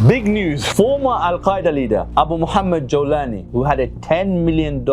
Big news, former al-Qaeda leader Abu Muhammad Jolani, who had a $10 million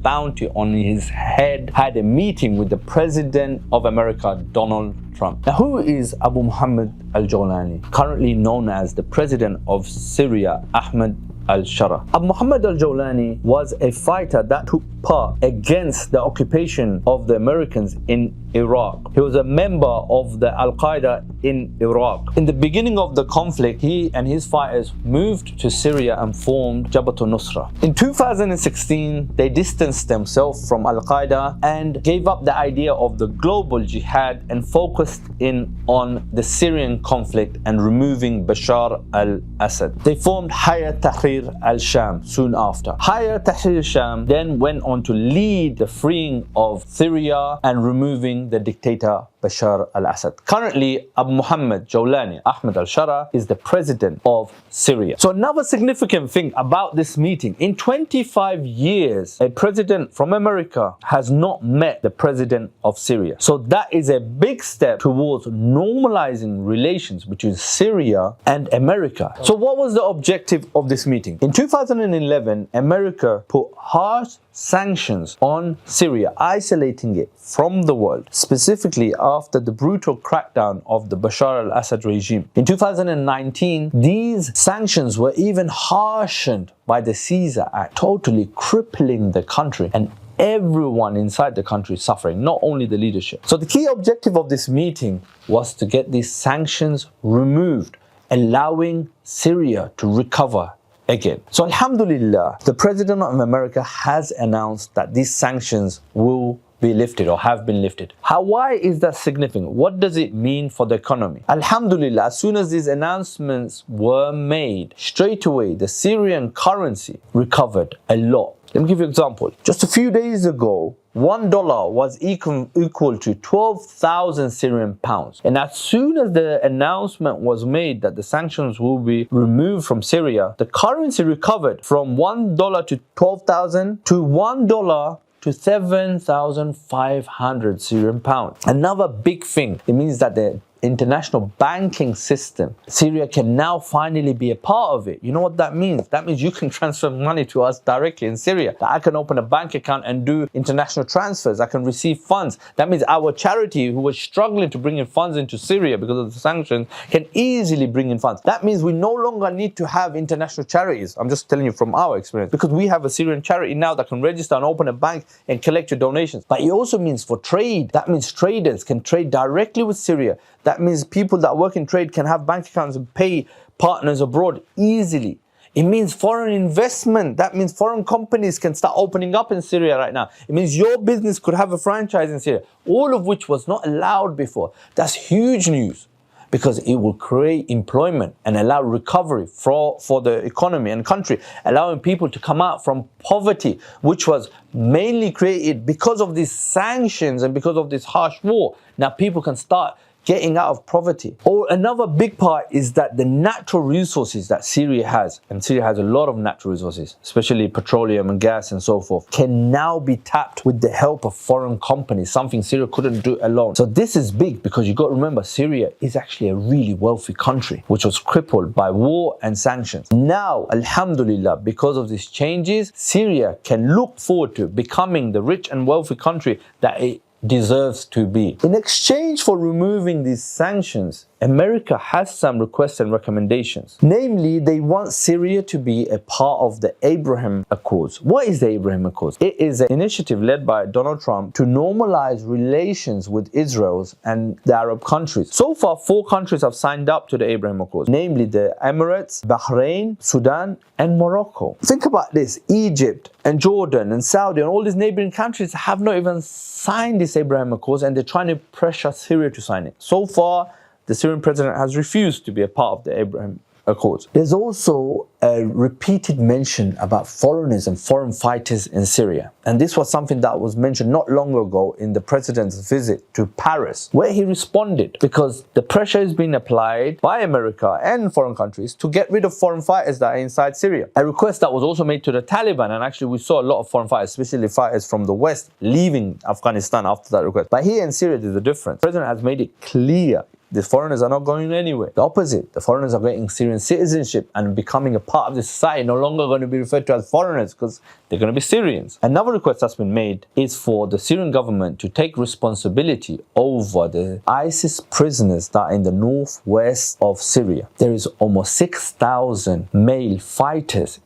bounty on his head, had a meeting with the President of America, Donald Trump. Now, who is Abu Muhammad al-Julani, currently known as the President of Syria, Ahmad al-Sharaa? Abu Muhammad al-Julani was a fighter that took part against the occupation of the Americans in Iraq. He was a member of the al-Qaeda in Iraq. In the beginning of the conflict, he and his fighters moved to Syria and formed Jabhat al-Nusra. In 2016, they distanced themselves from al-Qaeda and gave up the idea of the global jihad and focused in on the Syrian conflict and removing Bashar al-Assad. They formed Hayat Tahrir al-Sham soon after. Hayat Tahrir al-Sham then went on to lead the freeing of Syria and removing the dictator Bashar al-Assad. Currently, Abu Muhammad Jolani, Ahmad al-Sharaa, is the president of Syria. So another significant thing about this meeting, in 25 years, a president from America has not met the president of Syria. So that is a big step towards normalizing relations between Syria and America. So what was the objective of this meeting? In 2011, America put harsh sanctions on Syria, isolating it from the world, specifically after the brutal crackdown of the Bashar al-Assad regime. In 2019, these sanctions were even harshened by the Caesar Act, totally crippling the country and everyone inside the country suffering, not only the leadership. So the key objective of this meeting was to get these sanctions removed, allowing Syria to recover again. So Alhamdulillah, the President of America has announced that these sanctions will be lifted or have been lifted. Why is that significant? What does it mean for the economy? Alhamdulillah, as soon as these announcements were made, straight away the Syrian currency recovered a lot. Let me give you an example. Just a few days ago, $1 was equal to 12,000 Syrian pounds. And as soon as the announcement was made that the sanctions will be removed from Syria, the currency recovered from $1 to 12,000 to $1 to 7,500 Syrian pounds. Another big thing, it means that the international banking system, Syria can now finally be a part of it. You know what that means? That means you can transfer money to us directly in Syria. That I can open a bank account and do international transfers. I can receive funds. That means our charity, who was struggling to bring in funds into Syria because of the sanctions, can easily bring in funds. That means we no longer need to have international charities. I'm just telling you from our experience, because we have a Syrian charity now that can register and open a bank and collect your donations. But it also means for trade. That means traders can trade directly with Syria. That means people that work in trade can have bank accounts and pay partners abroad easily. It means foreign investment. That means foreign companies can start opening up in Syria right now. It means your business could have a franchise in Syria, all of which was not allowed before. That's huge news, because it will create employment and allow recovery for the economy and country, allowing people to come out from poverty, which was mainly created because of these sanctions and because of this harsh war. Now people can start getting out of poverty. Or another big part is that the natural resources that Syria has, and Syria has a lot of natural resources, especially petroleum and gas and so forth, can now be tapped with the help of foreign companies, something Syria couldn't do alone. So this is big, because you got to remember, Syria is actually a really wealthy country, which was crippled by war and sanctions. Now, Alhamdulillah, because of these changes, Syria can look forward to becoming the rich and wealthy country that it deserves to be. In exchange for removing these sanctions, America has some requests and recommendations. Namely, they want Syria to be a part of the Abraham Accords. What is the Abraham Accords? It is an initiative led by Donald Trump to normalize relations with Israel and the Arab countries. So far, 4 countries have signed up to the Abraham Accords, namely the Emirates, Bahrain, Sudan, and Morocco. Think about this. Egypt and Jordan and Saudi and all these neighboring countries have not even signed this Abraham Accords, and they're trying to pressure Syria to sign it. So far, the Syrian president has refused to be a part of the Abraham Accords. There's also a repeated mention about foreigners and foreign fighters in Syria. And this was something that was mentioned not long ago in the president's visit to Paris, where he responded, because the pressure is being applied by America and foreign countries to get rid of foreign fighters that are inside Syria. A request that was also made to the Taliban, and actually we saw a lot of foreign fighters, especially fighters from the West, leaving Afghanistan after that request. But here in Syria, there's a difference. The president has made it clear The foreigners are not going anywhere. The opposite. The foreigners are getting Syrian citizenship and becoming a part of the society, no longer going to be referred to as foreigners because they're going to be Syrians. Another request that's been made is for the Syrian government to take responsibility over the ISIS prisoners that are in the northwest of Syria. There is almost 6,000 male fighters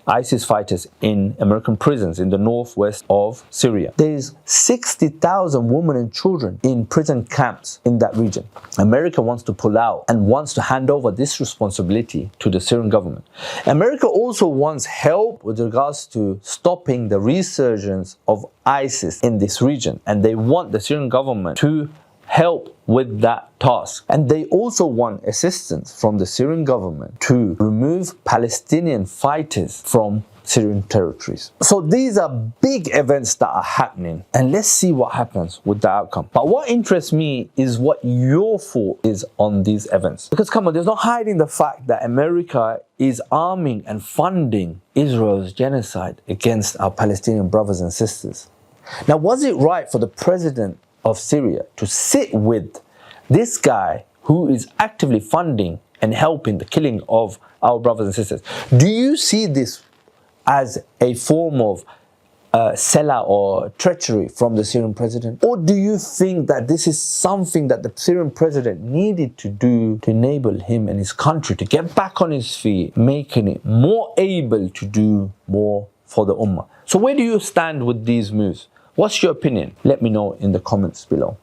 ISIS fighters in American prisons in the northwest of Syria. There is 60,000 women and children in prison camps in that region. America wants to pull out and wants to hand over this responsibility to the Syrian government. America also wants help with regards to stopping the resurgence of ISIS in this region, and they want the Syrian government to help with that task. And they also want assistance from the Syrian government to remove Palestinian fighters from Syrian territories. So these are big events that are happening, and let's see what happens with the outcome. But what interests me is what your thought is on these events. Because come on, there's no hiding the fact that America is arming and funding Israel's genocide against our Palestinian brothers and sisters. Now, was it right for the president of Syria to sit with this guy who is actively funding and helping the killing of our brothers and sisters? Do you see this as a form of sellout or treachery from the Syrian president? Or do you think that this is something that the Syrian president needed to do to enable him and his country to get back on his feet, making it more able to do more for the Ummah? So where do you stand with these moves? What's your opinion? Let me know in the comments below.